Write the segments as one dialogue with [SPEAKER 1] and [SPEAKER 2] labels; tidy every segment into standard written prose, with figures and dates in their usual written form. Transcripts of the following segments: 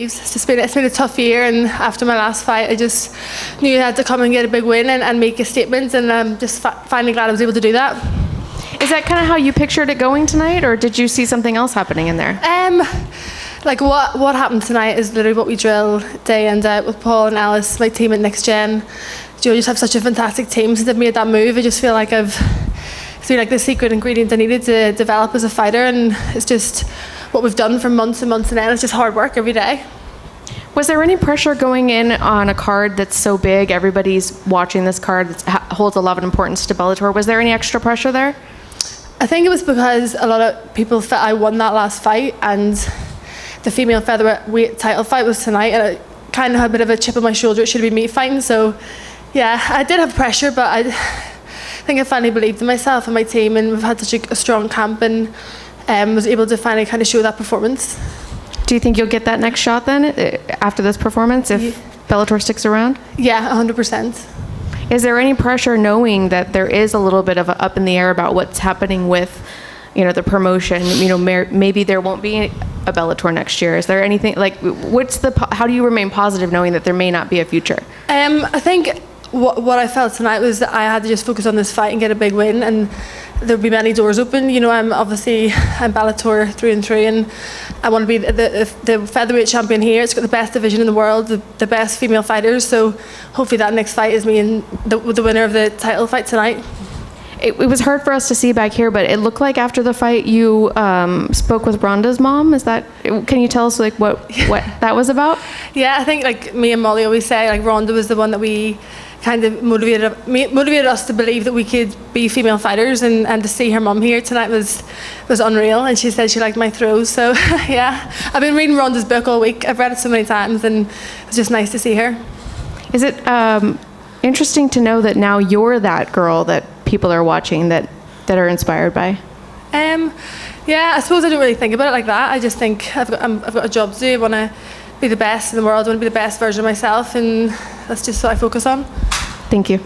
[SPEAKER 1] It's been a tough year, and after my last fight, I just knew I had to come and get a big win and make a statement, and I'm just finally glad I was able to do that.
[SPEAKER 2] Is that kind of how you pictured it going tonight, or did you see something else happening in there?
[SPEAKER 1] Like what happened tonight is literally what we drill day in, day out with Paul and Alice, my team at Next Gen. You just have such a fantastic team. Since I've made that move, I just feel like I've seen like the secret ingredient I needed to develop as a fighter, and it's just what we've done for months and months and end. It's just hard work every day.
[SPEAKER 2] Was there any pressure going in on a card that's so big, everybody's watching this card that holds a lot of importance to Bellator? Was there any extra pressure there?
[SPEAKER 1] I think it was because a lot of people felt I won that last fight, and the female featherweight title fight was tonight, and I kind of had a bit of a chip on my shoulder. It should have been me fighting, so yeah, I did have pressure, but I think I finally believed in myself and my team, and we've had such a strong camp, and was able to finally kind of show that performance.
[SPEAKER 2] Do you think you'll get that next shot then, after this performance, if Bellator sticks around? Yeah,
[SPEAKER 1] 100%.
[SPEAKER 2] Is there any pressure knowing that there is a little bit of a up in the air about what's happening with, the promotion? Maybe there won't be a Bellator next year. Is there anything, how do you remain positive knowing that there may not be a future?
[SPEAKER 1] I think what I felt tonight was that I had to just focus on this fight and get a big win, and there'll be many doors open. I'm Bellator 3-3, and I want to be the featherweight champion here. It's got the best division in the world, the best female fighters, so hopefully that next fight is me and the winner of the title fight tonight.
[SPEAKER 2] It was hard for us to see back here, but it looked like after the fight you spoke with Ronda's mom. Can you tell us what that was about?
[SPEAKER 1] Yeah, I think me and Molly always say Ronda was the one that we kind of motivated us to believe that we could be female fighters, and to see her mum here tonight was unreal, and she said she liked my throws, so yeah. I've been reading Ronda's book all week. I've read it so many times, and it's just nice to see her.
[SPEAKER 2] Is it interesting to know that now you're that girl that people are watching that are inspired by?
[SPEAKER 1] Yeah, I suppose I don't really think about it like that. I just think I've got a job to do. I want to be the best in the world. I want to be the best version of myself, and that's just what I focus on.
[SPEAKER 2] Thank you.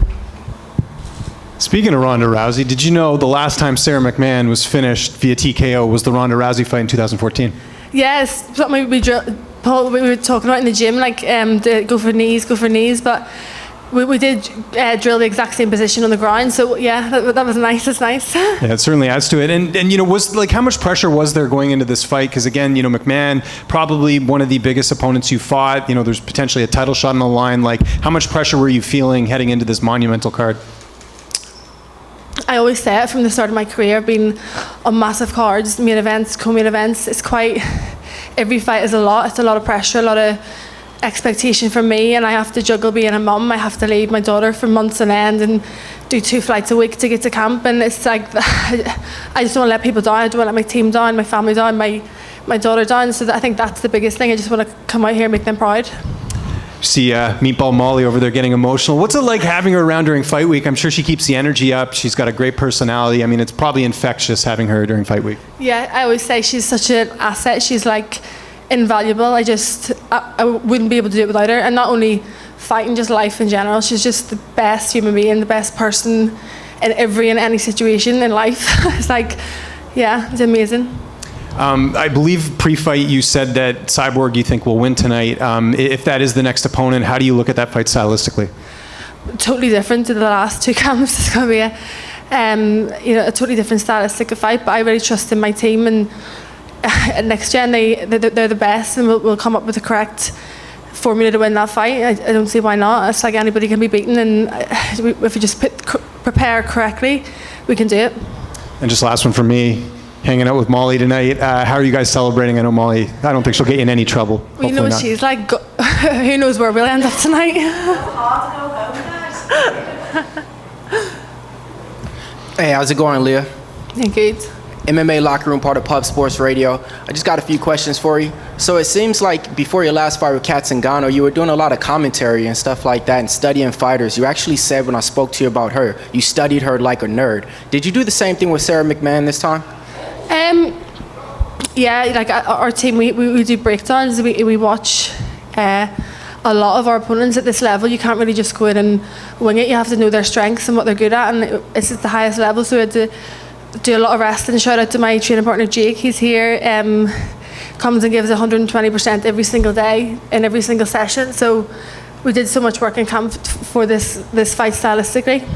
[SPEAKER 3] Speaking of Ronda Rousey, did you know the last time Sara McMann was finished via TKO was the Ronda Rousey fight in 2014?
[SPEAKER 1] Yes, something we were talking about in the gym, go for knees, but we did drill the exact same position on the ground, so yeah, that was nice. That's nice.
[SPEAKER 3] Yeah, it certainly adds to it. And was how much pressure was there going into this fight? Because again, McMann, probably one of the biggest opponents you fought. There's potentially a title shot on the line. How much pressure were you feeling heading into this monumental card?
[SPEAKER 1] I always say it from the start of my career. I've been on massive cards, main events, co-main events. Every fight is a lot. It's a lot of pressure, a lot of expectation from me, and I have to juggle being a mum. I have to leave my daughter for months on end and do 2 flights a week to get to camp, and it's I just don't want to let people down. I don't want to let my team down, my family down, my daughter down, so I think that's the biggest thing. I just want to come out here and make them proud.
[SPEAKER 3] See Meatball Molly over there getting emotional. What's it like having her around during fight week? I'm sure she keeps the energy up. She's got a great personality. It's probably infectious having her during fight week.
[SPEAKER 1] Yeah, I always say she's such an asset. She's invaluable. I wouldn't be able to do it without her, and not only fighting, just life in general. She's just the best human being, the best person in any situation in life. It's amazing.
[SPEAKER 3] I believe pre-fight you said that Cyborg you think will win tonight. If that is the next opponent, how do you look at that fight stylistically?
[SPEAKER 1] Totally different to the last 2 camps. It's going to be a totally different stylistic of fight, but I really trust in my team, and at Next Gen, they're the best, and we'll come up with the correct formula to win that fight. I don't see why not. It's anybody can be beaten, and if we just prepare correctly, we can do it.
[SPEAKER 3] And just last one for me, hanging out with Molly tonight. How are you guys celebrating? I know Molly, I don't think she'll get you in any trouble.
[SPEAKER 1] Well, you know what she's like. Who knows where we'll end up tonight?
[SPEAKER 4] Hey, how's it going, Leah?
[SPEAKER 1] Yeah, good.
[SPEAKER 4] MMA Locker Room, part of Pub Sports Radio. I just got a few questions for you. So it seems like before your last fight with Kat Zingano, you were doing a lot of commentary and stuff like that and studying fighters. You actually said when I spoke to you about her, you studied her like a nerd. Did you do the same thing with Sara McMann this time?
[SPEAKER 1] Yeah, our team, we do breakdowns. We watch a lot of our opponents at this level. You can't really just go in and wing it. You have to know their strengths and what they're good at, and it's at the highest level, so we had to do a lot of wrestling. Shout out to my training partner Jake, he's here. comes and gives 120% every single day in every single session. So we did so much work in camp for this fight stylistically.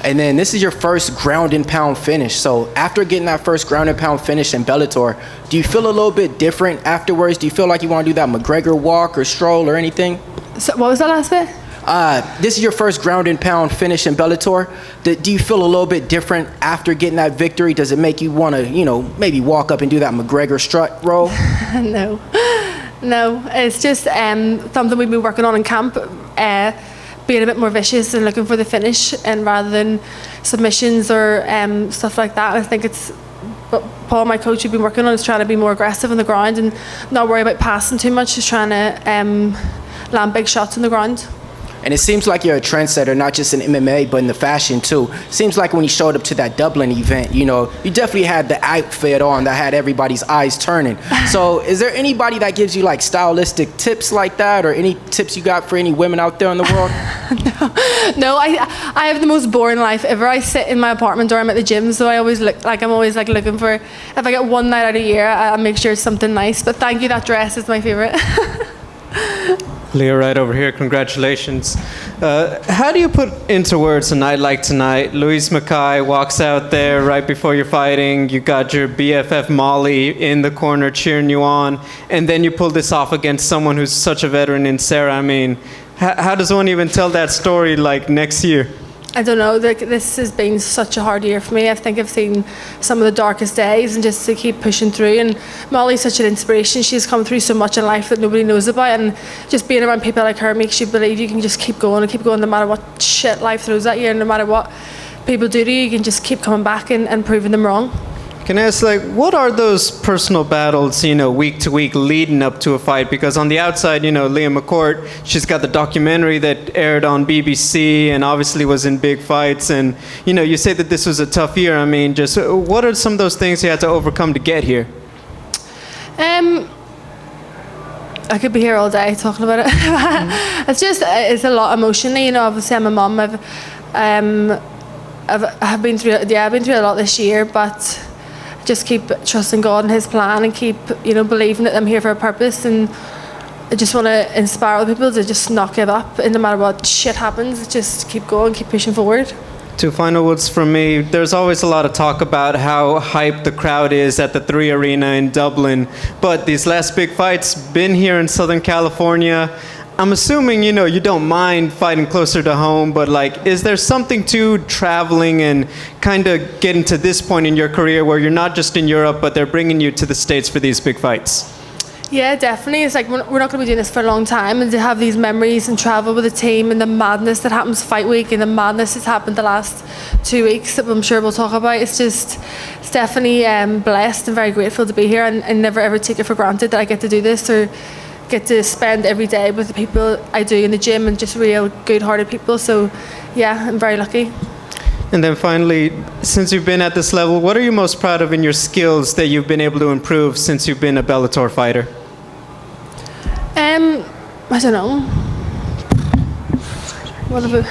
[SPEAKER 4] And then this is your first ground and pound finish. So after getting that first ground and pound finish in Bellator, do you feel a little bit different afterwards? Do you feel like you want to do that McGregor walk or stroll or anything?
[SPEAKER 1] So what was that last bit?
[SPEAKER 4] This is your first ground and pound finish in Bellator. Do you feel a little bit different after getting that victory? Does it make you want to, maybe walk up and do that McGregor strut roll?
[SPEAKER 1] No, it's just something we've been working on in camp, being a bit more vicious and looking for the finish, and rather than submissions or stuff like that. I think it's what Paul, my coach, have been working on, is trying to be more aggressive on the ground and not worry about passing too much, just trying to land big shots on the ground.
[SPEAKER 4] And it seems like you're a trendsetter, not just in MMA, but in the fashion too. Seems like when you showed up to that Dublin event, you definitely had the outfit on that had everybody's eyes turning. So is there anybody that gives you like stylistic tips like that, or any tips you got for any women out there in the world?
[SPEAKER 1] No, I have the most boring life ever. I sit in my apartment or I'm at the gym, so I always I'm always looking for, if I get one night out of the year, I make sure it's something nice. But thank you, that dress is my favorite.
[SPEAKER 5] Leah, right over here, congratulations. How do you put into words a night like tonight? Louise Mackay walks out there right before you're fighting, you got your BFF Molly in the corner cheering you on, and then you pull this off against someone who's such a veteran in Sara. I mean, how does one even tell that story next year?
[SPEAKER 1] I don't know, this has been such a hard year for me. I think I've seen some of the darkest days, and just to keep pushing through. And Molly's such an inspiration. She's come through so much in life that nobody knows about, and just being around people like her makes you believe you can just keep going no matter what shit life throws at you, and no matter what people do to you, you can just keep coming back and proving them wrong.
[SPEAKER 5] Can I ask, what are those personal battles, week to week leading up to a fight? Because on the outside, Leah McCourt, she's got the documentary that aired on BBC and obviously was in big fights. And, you say that this was a tough year. I mean, just what are some of those things you had to overcome to get here?
[SPEAKER 1] I could be here all day talking about it. It's a lot emotionally. Obviously I'm a mum. I've been through a lot this year, but just keep trusting God and His plan, and keep believing that I'm here for a purpose. And I just want to inspire other people to just not give up, and no matter what shit happens, just keep going, keep pushing forward.
[SPEAKER 5] Two final words from me. There's always a lot of talk about how hyped the crowd is at the 3 Arena in Dublin, but these last big fights been here in Southern California. I'm assuming, you don't mind fighting closer to home, but is there something to traveling and kind of getting to this point in your career where you're not just in Europe, but they're bringing you to the States for these big fights?
[SPEAKER 1] Yeah, definitely. It's we're not going to be doing this for a long time, and to have these memories and travel with the team, and the madness that happens fight week, and the madness that's happened the last 2 weeks that I'm sure we'll talk about. It's definitely blessed and very grateful to be here, and never ever take it for granted that I get to do this, or get to spend every day with the people I do in the gym, and just real good-hearted people. So yeah, I'm very lucky.
[SPEAKER 5] And then finally, since you've been at this level, what are you most proud of in your skills that you've been able to improve since you've been a Bellator fighter?
[SPEAKER 1] I don't know. What about?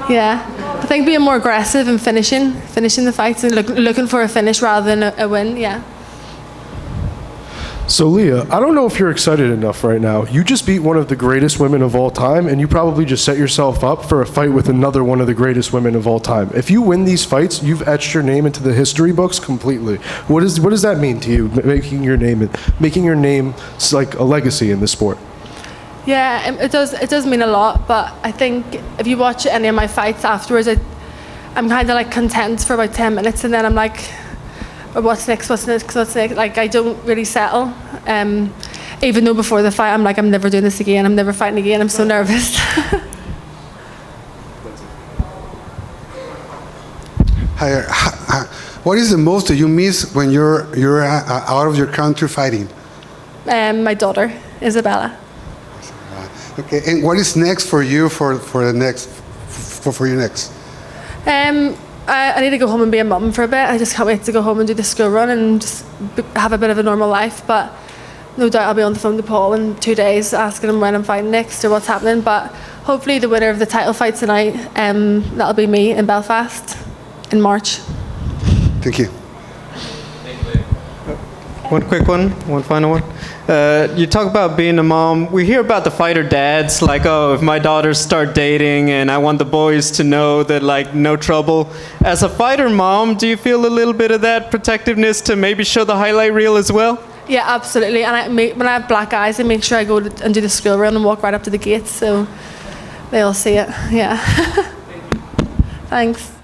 [SPEAKER 1] Yeah, I think being more aggressive and finishing the fights, and looking for a finish rather than a win. Yeah.
[SPEAKER 6] So Leah, I don't know if you're excited enough right now. You just beat one of the greatest women of all time, and you probably just set yourself up for a fight with another one of the greatest women of all time. If you win these fights, you've etched your name into the history books completely. What does that mean to you, making your name like a legacy in the sport?
[SPEAKER 1] Yeah, it does mean a lot, but I think if you watch any of my fights afterwards, I'm kind of content for about 10 minutes, and then I'm like, what's next? I don't really settle. Even though before the fight I'm I'm never doing this again, I'm never fighting again, I'm so nervous.
[SPEAKER 7] What is the most that you miss when you're out of your country fighting?
[SPEAKER 1] My daughter, Isabella.
[SPEAKER 7] Okay, and what is next for you for your next?
[SPEAKER 1] I need to go home and be a mum for a bit. I just can't wait to go home and do the school run and just have a bit of a normal life. But no doubt I'll be on the phone to Paul in 2 days asking him when I'm fighting next or what's happening. But hopefully the winner of the title fight tonight, that'll be me in Belfast in March.
[SPEAKER 7] Thank you.
[SPEAKER 5] One quick one, one final one. You talk about being a mom. We hear about the fighter dads, like, oh, if my daughters start dating and I want the boys to know that, like, no trouble. As a fighter mom, do you feel a little bit of that protectiveness to maybe show the highlight reel as well?
[SPEAKER 1] Yeah, absolutely. And when I have black eyes, I make sure I go and do the school run and walk right up to the gates so they'll see it. Yeah. Thanks.